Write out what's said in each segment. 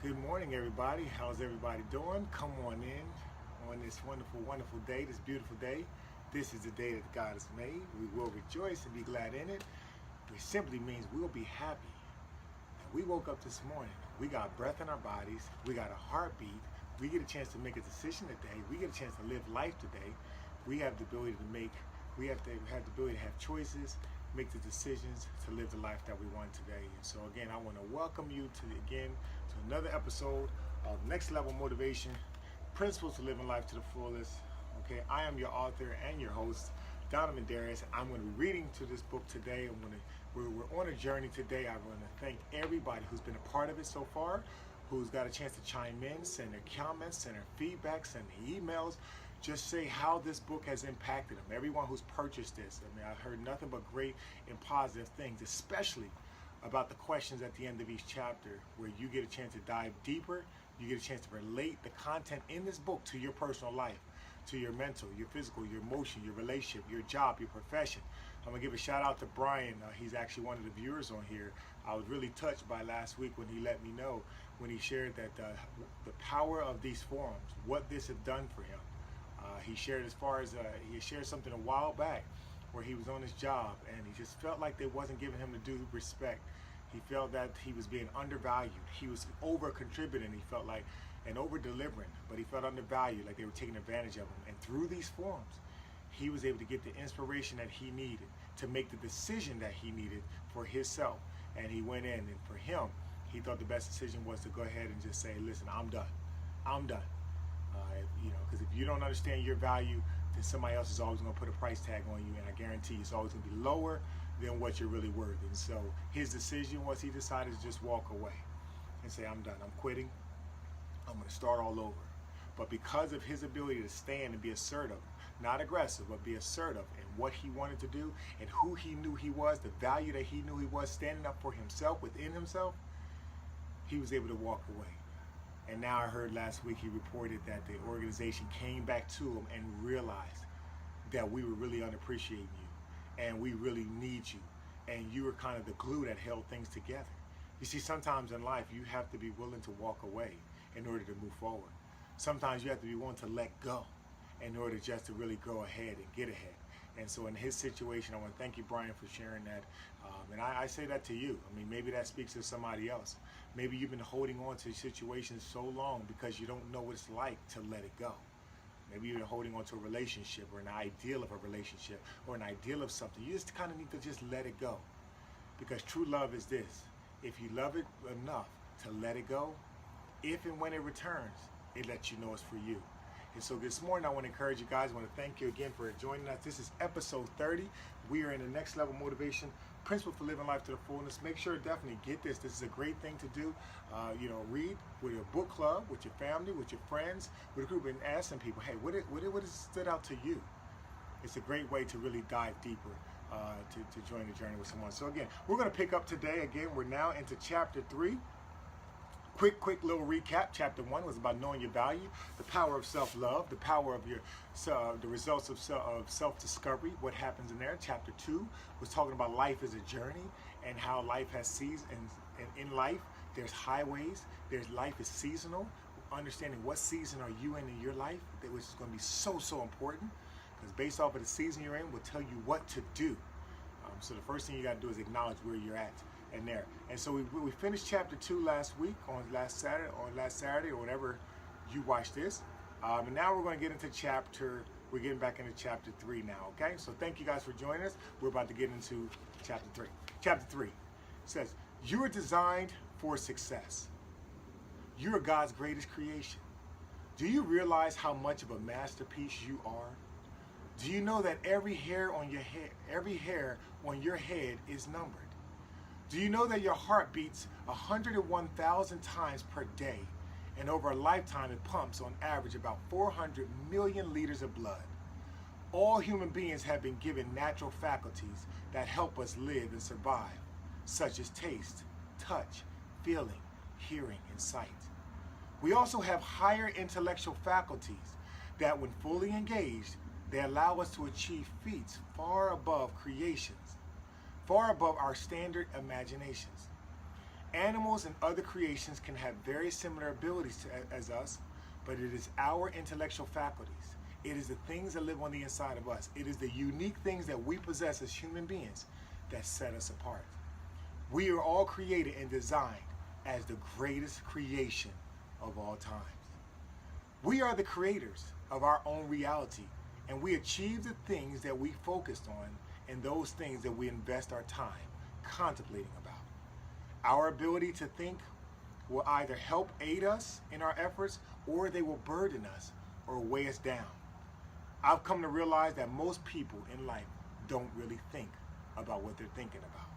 Good morning, everybody. How's everybody doing? Come on in on this wonderful, wonderful day, this beautiful day. This is the day that God has made. We will rejoice and be glad in it. It simply means we'll be happy. And we woke up this morning. We got breath in our bodies. We got a heartbeat. We get a chance to make a decision today. We get a chance to live life today. We have the ability to have the ability to have choices, make the decisions to live the life that we want today. And so again, I want to welcome you to another episode of Next Level Motivation, Principles to Living Life to the Fullest. Okay, I am your author and your host, Donovin Darius. I'm going to be reading to this book today. We're on a journey today. I want to thank everybody who's been a part of it so far, who's got a chance to chime in, send their comments, send their feedback, send their emails. Just say how this book has impacted them. Everyone who's purchased this. I mean, I've heard nothing but great and positive things, especially about the questions at the end of each chapter, where you get a chance to dive deeper. You get a chance to relate the content in this book to your personal life, to your mental, your physical, your emotion, your relationship, your job, your profession. I'm gonna give a shout out to Brian. He's actually one of the viewers on here. I was really touched by last week when he let me know, when he shared that the power of these forums, what this has done for him. He shared he shared something a while back where he was on his job and he just felt like they wasn't giving him the due respect. He felt that he was being undervalued. He was over contributing, he felt like, and over delivering, but he felt undervalued, like they were taking advantage of him. And through these forums, he was able to get the inspiration that he needed to make the decision that he needed for himself. And he went in, and for him, he thought the best decision was to go ahead and just say, listen, I'm done. I'm done. Because if you don't understand your value, then somebody else is always going to put a price tag on you, and I guarantee it's always going to be lower than what you're really worth. And so his decision was, he decided to just walk away and say, I'm done, I'm quitting, I'm going to start all over. But because of his ability to stand and be assertive, not aggressive, but be assertive in what he wanted to do and who he knew he was, the value that he knew he was, standing up for himself, within himself, he was able to walk away. And now I heard last week he reported that the organization came back to him and realized that we were really unappreciating you and we really need you. And you were kind of the glue that held things together. You see, sometimes in life you have to be willing to walk away in order to move forward. Sometimes you have to be willing to let go in order just to really go ahead and get ahead. And so in his situation, I want to thank you, Brian, for sharing that. And I say that to you. I mean, maybe that speaks to somebody else. Maybe you've been holding on to situations so long because you don't know what it's like to let it go. Maybe you're holding on to a relationship or an ideal of a relationship or an ideal of something. You just kind of need to just let it go. Because true love is this. If you love it enough to let it go, if and when it returns, it lets you know it's for you. And so this morning, I want to encourage you guys. I want to thank you again for joining us. This is episode 30. We are in the Next Level Motivation, Principle for Living Life to the Fullness. Make sure to definitely get this. This is a great thing to do. Read with your book club, with your family, with your friends, with a group, and ask some people, hey, what has stood out to you? It's a great way to really dive deeper, to join the journey with someone. So again, we're going to pick up today. Again, we're now into chapter 3. Quick little recap. Chapter 1 was about knowing your value, the power of self-love, the power of the results of self-discovery, what happens in there. Chapter 2 was talking about life as a journey and how life has seasons. And in life, there's highways. Life is seasonal. Understanding what season are you in your life, which is going to be so important, because based off of the season you're in will tell you what to do. So the first thing you got to do is acknowledge where you're at and there. And so we finished chapter 2 last week, on last Saturday or whenever you watch this. And now we're going to get into we're getting back into chapter 3 now, okay? So thank you guys for joining us. We're about to get into chapter 3. Chapter 3 says, you are designed for success. You are God's greatest creation. Do you realize how much of a masterpiece you are? Do you know that every hair on your head is numbered? Do you know that your heart beats 101,000 times per day, and over a lifetime it pumps on average about 400 million liters of blood? All human beings have been given natural faculties that help us live and survive, such as taste, touch, feeling, hearing, and sight. We also have higher intellectual faculties that, when fully engaged, they allow us to achieve feats far above creations, far above our standard imaginations. Animals and other creations can have very similar abilities as us, but it is our intellectual faculties. It is the things that live on the inside of us. It is the unique things that we possess as human beings that set us apart. We are all created and designed as the greatest creation of all times. We are the creators of our own reality, and we achieve the things that we focused on and those things that we invest our time contemplating about. Our ability to think will either help aid us in our efforts, or they will burden us or weigh us down. I've come to realize that most people in life don't really think about what they're thinking about.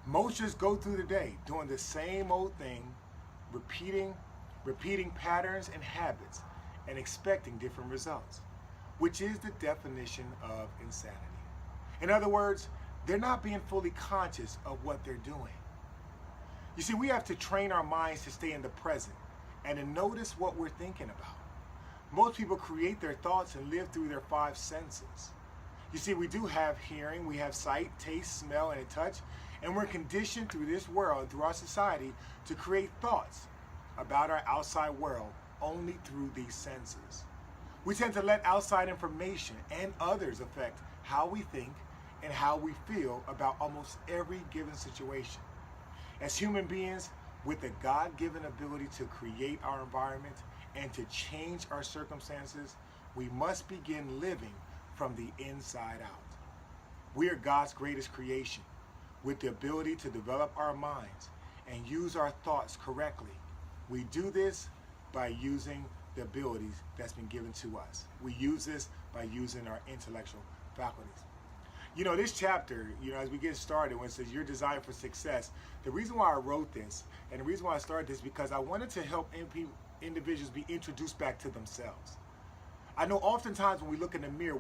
Most just go through the day doing the same old thing, repeating patterns and habits and expecting different results, which is the definition of insanity. In other words, they're not being fully conscious of what they're doing. You see, we have to train our minds to stay in the present and to notice what we're thinking about. Most people create their thoughts and live through their five senses. You see, we do have hearing, we have sight, taste, smell, and touch, and we're conditioned through this world, through our society, to create thoughts about our outside world only through these senses. We tend to let outside information and others affect how we think and how we feel about almost every given situation. As human beings with the God-given ability to create our environment and to change our circumstances, we must begin living from the inside out. We are God's greatest creation with the ability to develop our minds and use our thoughts correctly. We do this by using the abilities that's been given to us. We use this by using our intellectual faculties. You know, this chapter, as we get started, when it says you're designed for success, the reason why I wrote this and the reason why I started this, because I wanted to help individuals be introduced back to themselves. I know oftentimes when we look in the mirror,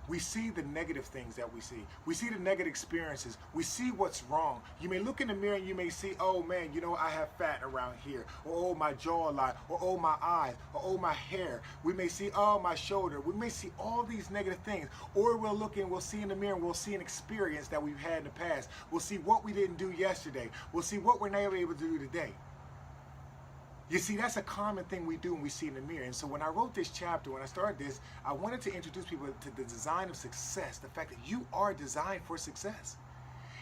we see the negative things that we see. We see the negative experiences. We see what's wrong. You may look in the mirror and you may see, oh man, I have fat around here, or oh my jawline, or oh my eyes, or oh my hair. We may see, oh my shoulder. We may see all these negative things. Or we'll look and we'll see in the mirror and we'll see an experience that we've had in the past. We'll see what we didn't do yesterday. We'll see what we're never able to do today. You see, that's a common thing we do when we see in the mirror. And so when I wrote this chapter, when I started this, I wanted to introduce people to the design of success, the fact that you are designed for success.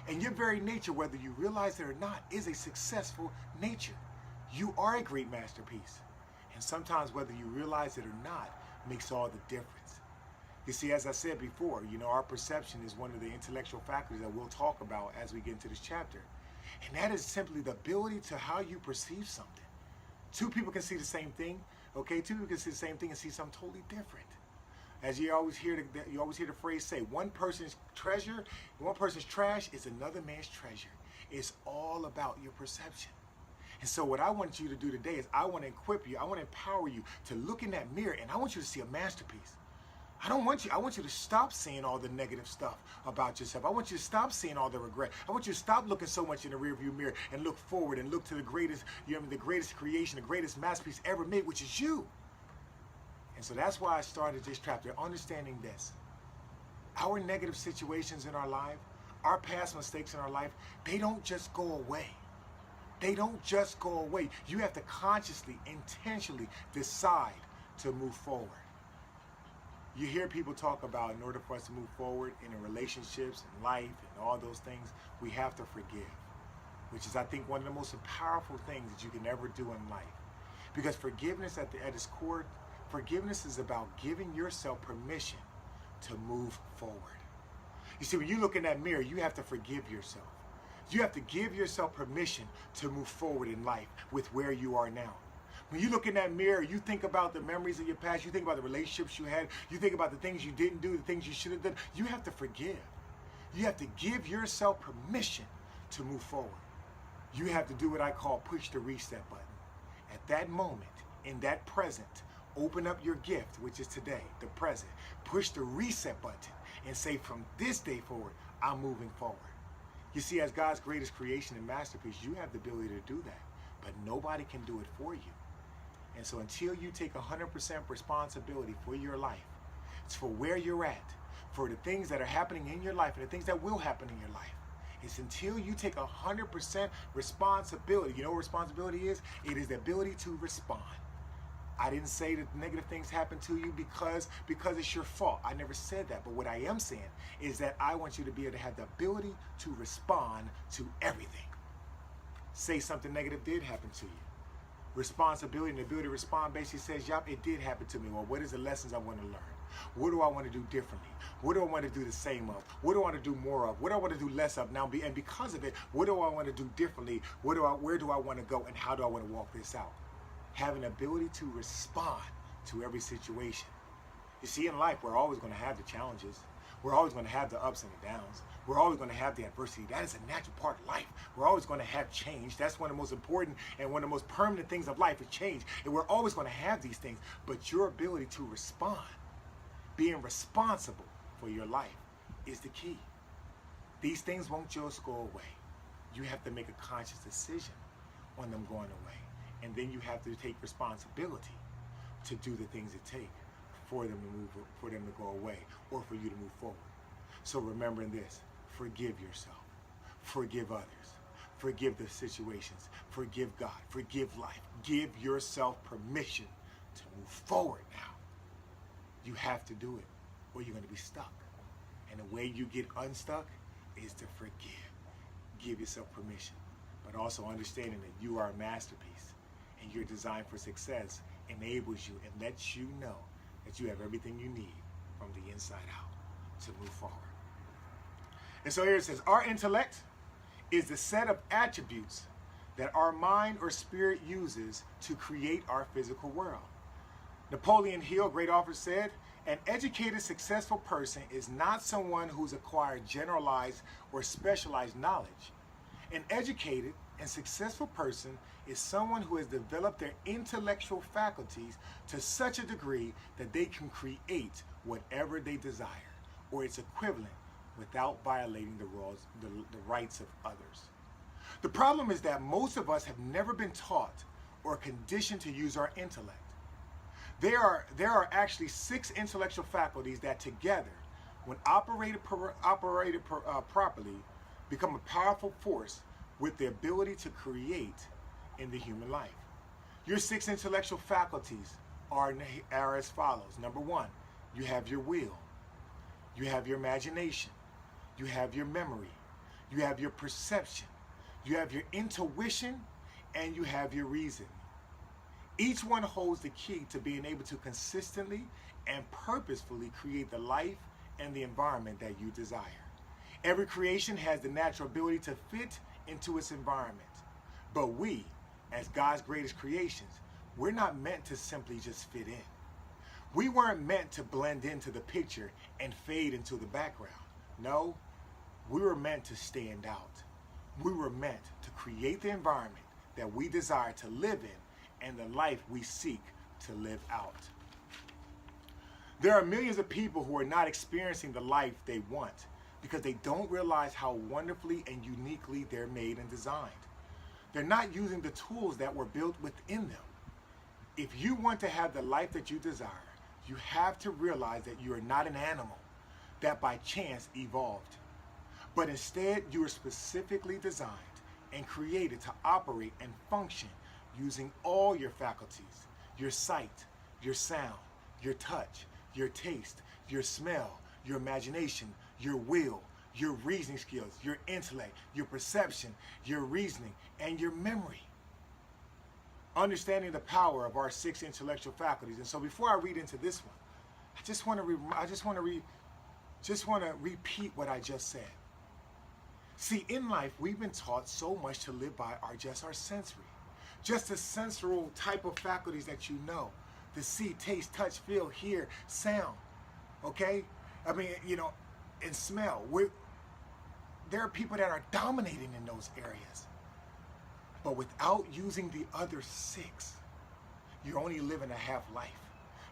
And your very nature, whether you realize it or not, is a successful nature. You are a great masterpiece. And sometimes whether you realize it or not makes all the difference. You see, as I said before, our perception is one of the intellectual faculties that we'll talk about as we get into this chapter. And that is simply the ability to how you perceive something. Two people can see the same thing, okay? Two people can see the same thing and see something totally different. As you always hear the phrase say, one person's treasure, one person's trash is another man's treasure. It's all about your perception. And so what I want you to do today is I want to equip you, I want to empower you to look in that mirror, and I want you to see a masterpiece. I want you to stop seeing all the negative stuff about yourself. I want you to stop seeing all the regret. I want you to stop looking so much in the rearview mirror and look forward and look to the greatest, the greatest creation, the greatest masterpiece ever made, which is you. And so that's why I started this chapter, understanding this. Our negative situations in our life, our past mistakes in our life, they don't just go away. They don't just go away. You have to consciously, intentionally decide to move forward. You hear people talk about in order for us to move forward in relationships and life and all those things, we have to forgive, which is, I think, one of the most powerful things that you can ever do in life. Because forgiveness at its core, forgiveness is about giving yourself permission to move forward. You see, when you look in that mirror, you have to forgive yourself. You have to give yourself permission to move forward in life with where you are now. When you look in that mirror, you think about the memories of your past, you think about the relationships you had, you think about the things you didn't do, the things you should have done. You have to forgive. You have to give yourself permission to move forward. You have to do what I call push the reset button. At that moment, in that present, open up your gift, which is today, the present. Push the reset button and say, from this day forward, I'm moving forward. You see, as God's greatest creation and masterpiece, you have the ability to do that, but nobody can do it for you. And so until you take 100% responsibility for your life, it's for where you're at, for the things that are happening in your life and the things that will happen in your life, It's until you take 100% responsibility. You know what responsibility is? It is the ability to respond. I didn't say that negative things happen to you because it's your fault. I never said that. But what I am saying is that I want you to be able to have the ability to respond to everything. Say something negative did happen to you. Responsibility and the ability to respond basically says, yup, it did happen to me. Well, what is the lessons I want to learn? What do I want to do differently? What do I want to do the same of? What do I want to do more of? What do I want to do less of now? And because of it, what do I want to do differently? Where do I want to go, and how do I want to walk this out? Having the ability to respond to every situation. You see, in life, we're always going to have the challenges. We're always going to have the ups and the downs. We're always going to have the adversity. That is a natural part of life. We're always going to have change. That's one of the most important and one of the most permanent things of life is change. And we're always going to have these things. But your ability to respond, being responsible for your life, is the key. These things won't just go away. You have to make a conscious decision on them going away. And then you have to take responsibility to do the things it takes for them to go away, or for you to move forward. So remembering this, forgive yourself, forgive others, forgive the situations, forgive God, forgive life. Give yourself permission to move forward now. You have to do it, or you're going to be stuck. And the way you get unstuck is to forgive. Give yourself permission, but also understanding that you are a masterpiece and you're designed for success enables you and lets you know that you have everything you need from the inside out to move forward. And so here it says, our intellect is the set of attributes that our mind or spirit uses to create our physical world. Napoleon Hill, great author, said, an educated, successful person is not someone who's acquired generalized or specialized knowledge. An educated and successful person is someone who has developed their intellectual faculties to such a degree that they can create whatever they desire, or its equivalent, without violating the rights of others. The problem is that most of us have never been taught or conditioned to use our intellect. There are actually 6 intellectual faculties that together, when operated properly, become a powerful force with the ability to create in the human life. Your 6 intellectual faculties are as follows. Number 1, you have your will. You have your imagination. You have your memory. You have your perception. You have your intuition, and you have your reason. Each one holds the key to being able to consistently and purposefully create the life and the environment that you desire. Every creation has the natural ability to fit into its environment. But we, as God's greatest creations, we're not meant to simply just fit in. We weren't meant to blend into the picture and fade into the background. No, we were meant to stand out. We were meant to create the environment that we desire to live in and the life we seek to live out. There are millions of people who are not experiencing the life they want because they don't realize how wonderfully and uniquely they're made and designed. They're not using the tools that were built within them. If you want to have the life that you desire, you have to realize that you are not an animal that by chance evolved, but instead you are specifically designed and created to operate and function using all your faculties, your sight, your sound, your touch, your taste, your smell, your imagination, your will, your reasoning skills, your intellect, your perception, your reasoning, and your memory. Understanding the power of our 6 intellectual faculties. And so before I read into this one, I just want to repeat what I just said. See, in life, we've been taught so much to live by our sensory. Just the sensorial type of faculties that you know. The see, taste, touch, feel, hear, sound. Okay? I mean, and smell. There are people that are dominating in those areas. But without using the other 6, you're only living a half life.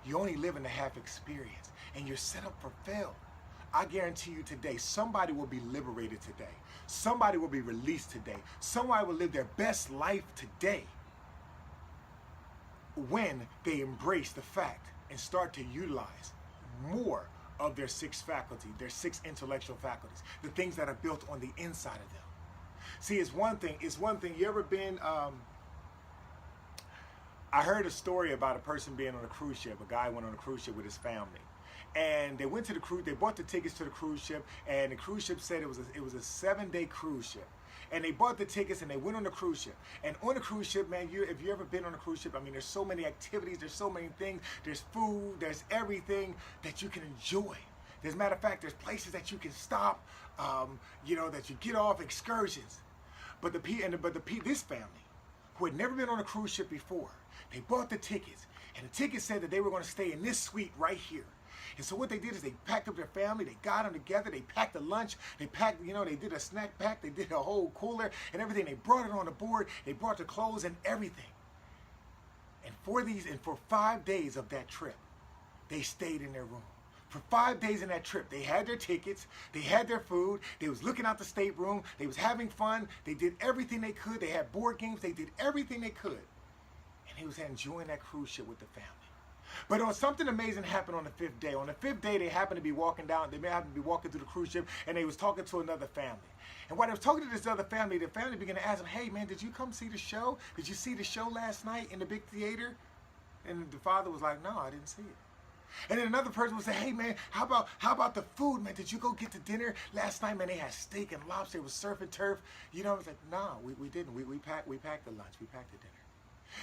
You're only living a half experience. And you're set up for fail. I guarantee you today, somebody will be liberated today. Somebody will be released today. Somebody will live their best life today when they embrace the fact and start to utilize more of their six faculties, their six intellectual faculties, the things that are built on the inside of them. See, it's one thing. You ever been, I heard a story about a person being on a cruise ship. A guy went on a cruise ship with his family. And they went to the cruise, they bought the tickets to the cruise ship, and the cruise ship said it was a 7-day cruise ship. And they bought the tickets and they went on the cruise ship. And on the cruise ship, man, if you ever been on a cruise ship, I mean, there's so many activities, there's so many things, there's food, there's everything that you can enjoy. As a matter of fact, there's places that you can stop, that you get off, excursions. But this family, who had never been on a cruise ship before, they bought the tickets, and the ticket said that they were going to stay in this suite right here. And so what they did is they packed up their family, they got them together, they packed a lunch, they packed, they did a snack pack, they did a whole cooler and everything. They brought it on the board, they brought the clothes and everything. And for 5 days of that trip, they stayed in their room. For 5 days in that trip, they had their tickets, they had their food, they was looking out the stateroom, they was having fun, they did everything they could, they had board games, they did everything they could. And they was enjoying that cruise ship with the family. But something amazing happened on the 5th day. On the 5th day, they happened to be walking through the cruise ship, and they was talking to another family. And while they was talking to this other family, the family began to ask them, hey man, did you come see the show? Did you see the show last night in the big theater? And the father was like, no, I didn't see it. And then another person would say, hey man, how about the food, man? Did you go get the dinner last night, man? They had steak and lobster, it was surf and turf. I was like, no, we didn't. We packed the lunch, we packed the dinner.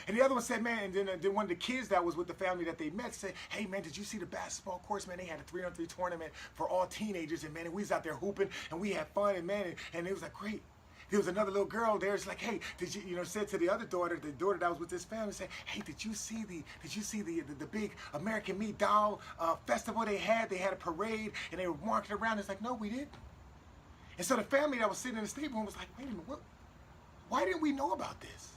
And the other one said, man, and then one of the kids that was with the family that they met said, hey man, did you see the basketball course, man? They had a 3-on-3 tournament for all teenagers, and man, and we was out there hooping, and we had fun, and man, and it was like, great. There was another little girl there. It's like, hey, did you, said to the other daughter, the daughter that was with this family, said, hey, did you see the big American Meat Doll festival they had? They had a parade, and they were marching around. It's like, no, we didn't. And so the family that was sitting in the stateroom was like, wait a minute, why didn't we know about this?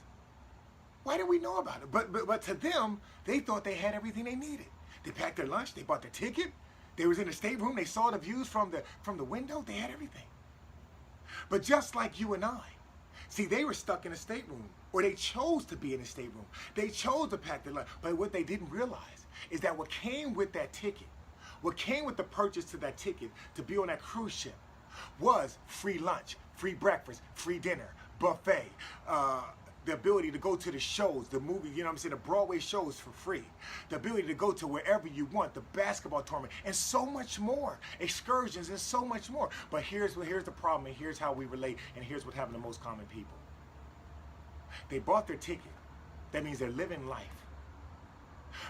Why did we know about it? But to them, they thought they had everything they needed. They packed their lunch, they bought their ticket, they was in the stateroom, they saw the views from the window, they had everything. But just like you and I, see, they were stuck in a stateroom, or they chose to be in a stateroom. They chose to pack their lunch. But what they didn't realize is that what came with that ticket, what came with the purchase to that ticket to be on that cruise ship was free lunch, free breakfast, free dinner, buffet, the ability to go to the shows, the movies, the Broadway shows for free. The ability to go to wherever you want, the basketball tournament, and so much more. Excursions and so much more. But here's the problem, and here's how we relate, and here's what happened to most common people. They bought their ticket. That means they're living life.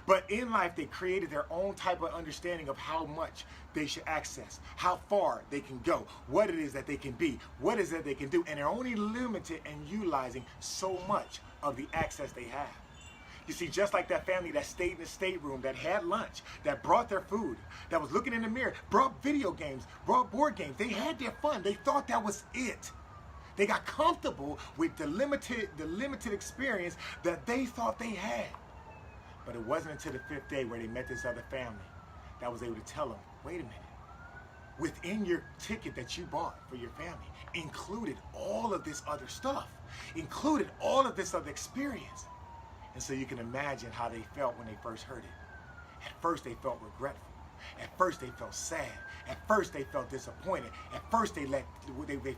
But in life, they created their own type of understanding of how much they should access, how far they can go, what it is that they can be, what is that they can do, and they're only limited and utilizing so much of the access they have. You see, just like that family that stayed in the stateroom, that had lunch, that brought their food, that was looking in the mirror, brought video games, brought board games, they had their fun. They thought that was it. They got comfortable with the limited experience that they thought they had. But it wasn't until the 5th day where they met this other family that was able to tell them, wait a minute, within your ticket that you bought for your family included all of this other stuff, included all of this other experience. And so you can imagine how they felt when they first heard it. At first they felt regretful. At first they felt sad. At first they felt disappointed. At first they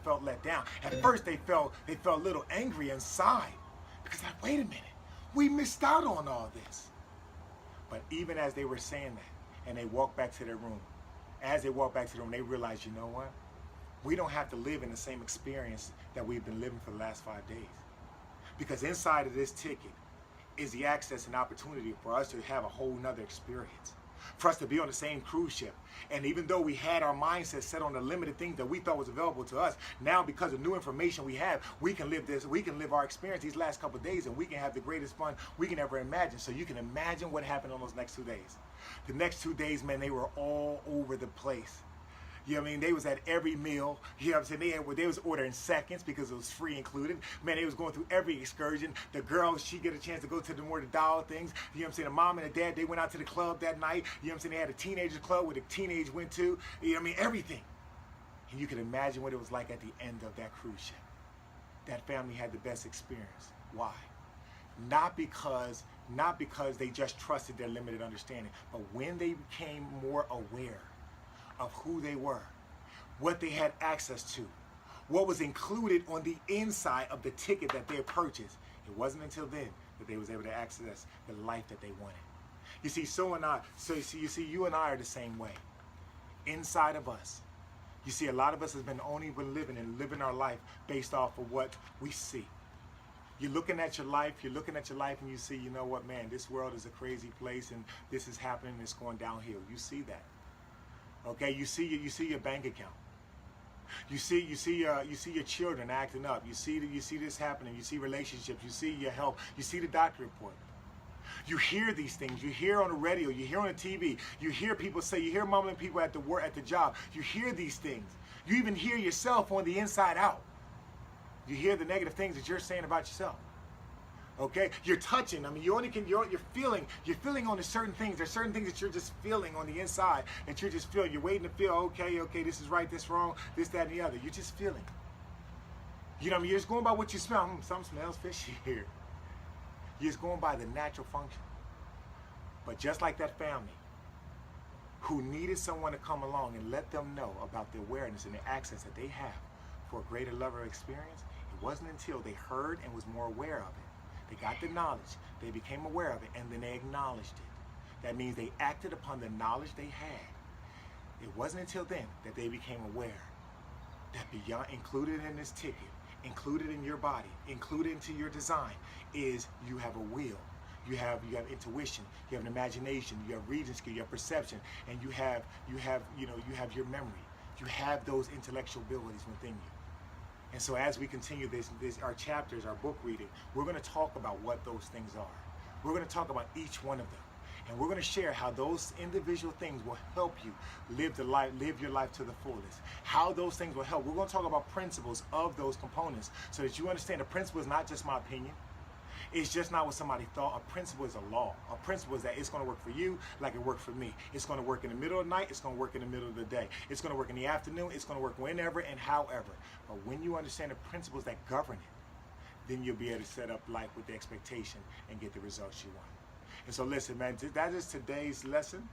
felt let down. At first they felt a little angry inside. Because like, wait a minute, we missed out on all this. But even as they were saying that, and they walked back to their room, as they walked back to the room, they realized, you know what? We don't have to live in the same experience that we've been living for the last 5 days. Because inside of this ticket is the access and opportunity for us to have a whole nother experience. For us to be on the same cruise ship. And even though we had our mindset set on the limited things that we thought was available to us, now because of new information we have, we can live our experience these last couple of days, and we can have the greatest fun we can ever imagine. So you can imagine what happened on those next 2 days. The next 2 days, man, they were all over the place. You know what I mean? They was at every meal. You know what I'm saying? They was ordering seconds because it was free included. Man, they was going through every excursion. The girl, she get a chance to go to the more the doll things. You know what I'm saying? The mom and the dad, they went out to the club that night. You know what I'm saying? They had a teenager club where the teenage went to. You know what I mean? Everything. And you can imagine what it was like at the end of that cruise ship. That family had the best experience. Why? Not because they just trusted their limited understanding, but when they became more aware of who they were, what they had access to, what was included on the inside of the ticket that they had purchased. It wasn't until then that they was able to access the life that they wanted. You see, you see, you and I are the same way. Inside of us, you see, a lot of us has been only been living our life based off of what we see. You're looking at your life, and you see, you know what, man, this world is a crazy place, and this is happening, it's going downhill. You see that. Okay, you see your bank account. You see your children acting up. You see this happening. You see relationships. You see your health. You see the doctor report. You hear these things. You hear on the radio. You hear on the TV. You hear people say. You hear mumbling people at the job. You hear these things. You even hear yourself on the inside out. You hear the negative things that you're saying about yourself. Okay, you're touching. I mean, you're feeling on the certain things. There's certain things that you're just feeling on the inside that you're just feeling. You're waiting to feel. Okay, this is right, this wrong, this, that, and the other. You're just feeling. You know what I mean? You're just going by what you smell. Something smells fishy here. You're just going by the natural function. But just like that family who needed someone to come along and let them know about the awareness and the access that they have for a greater level of experience, it wasn't until they heard and was more aware of it. They got the knowledge, they became aware of it, and then they acknowledged it. That means they acted upon the knowledge they had. It wasn't until then that they became aware that beyond, included in this ticket, included in your body, included into your design, is you have a will. You have intuition, you have an imagination, you have reason skill, you have perception, and you have your memory. You have those intellectual abilities within you. And so as we continue our chapters, our book reading, we're going to talk about what those things are. We're going to talk about each one of them. And we're going to share how those individual things will help you live your life to the fullest. How those things will help. We're going to talk about principles of those components so that you understand the principle is not just my opinion. It's just not what somebody thought. A principle is a law. A principle is that it's going to work for you like it worked for me. It's going to work in the middle of the night. It's going to work in the middle of the day. It's going to work in the afternoon. It's going to work whenever and however. But when you understand the principles that govern it, then you'll be able to set up life with the expectation and get the results you want. And so listen, man, that is today's lesson.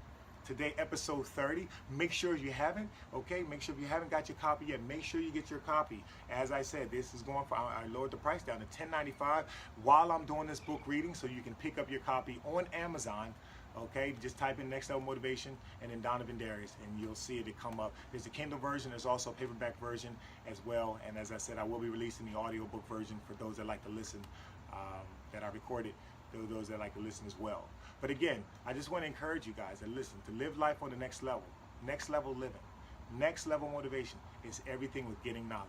Today, episode 30. Make sure you haven't, okay? Make sure if you haven't got your copy yet, make sure you get your copy. As I said, this is going for, I lowered the price down to $10.95 while I'm doing this book reading, so you can pick up your copy on Amazon, okay? Just type in Next Level Motivation and then Donovin Darius, and you'll see it come up. There's a Kindle version. There's also a paperback version as well. And as I said, I will be releasing the audiobook version for those that like to listen, that I recorded, those that like to listen as well. But again, I just want to encourage you guys to listen, to live life on the next level living. Next level motivation is everything with getting knowledge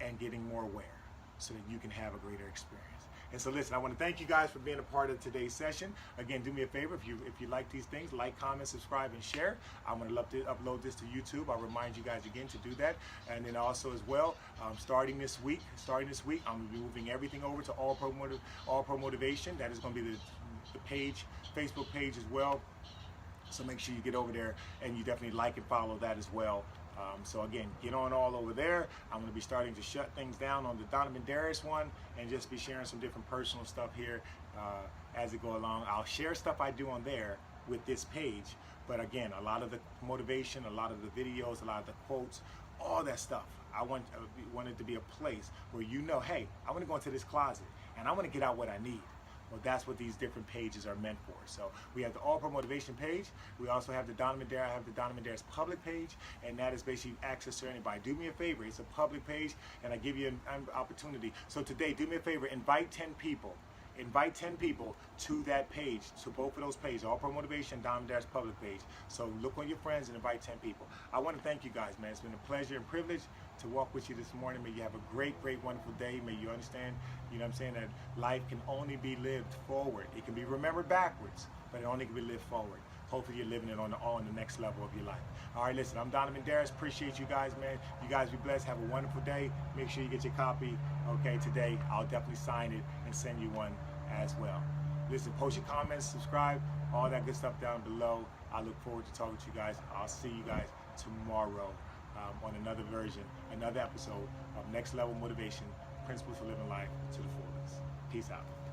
and getting more aware so that you can have a greater experience. And so listen, I want to thank you guys for being a part of today's session. Again, do me a favor, if you like these things, like, comment, subscribe, and share. I'm going to love to upload this to YouTube. I'll remind you guys again to do that. And then also as well, starting this week, I'm going to be moving everything over to All Pro Motivation. That is going to be the page, Facebook page as well. So make sure you get over there and you definitely like and follow that as well. So again, get on all over there. I'm going to be starting to shut things down on the Donovin Darius one and just be sharing some different personal stuff here as it go along. I'll share stuff I do on there with this page, but again, a lot of the motivation, a lot of the videos, a lot of the quotes, all that stuff, I want it to be a place where you know, hey, I want to go into this closet and I want to get out what I need. Well, that's what these different pages are meant for. So we have the All Pro Motivation page. We also have the Donovin Darius public page, and that is basically access to anybody. Do me a favor. It's a public page, and I give you an opportunity. So today, do me a favor. Invite 10 people. Invite 10 people to that page, to both of those pages, All Pro Motivation, Donovin Darius public page. So look on your friends and invite 10 people. I want to thank you guys, man. It's been a pleasure and privilege to walk with you this morning. May you have a great, great, wonderful day. May you understand, you know what I'm saying, that life can only be lived forward. It can be remembered backwards, but it only can be lived forward. Hopefully you're living it on the next level of your life. All right, listen, I'm Donovin Darius. Appreciate you guys, man. You guys be blessed. Have a wonderful day. Make sure you get your copy, okay, today. I'll definitely sign it and send you one as well. Listen, post your comments, subscribe, all that good stuff down below. I look forward to talking to you guys. I'll see you guys tomorrow on another episode of Next Level Motivation, Principles for Living Life to the Fullest. Peace out.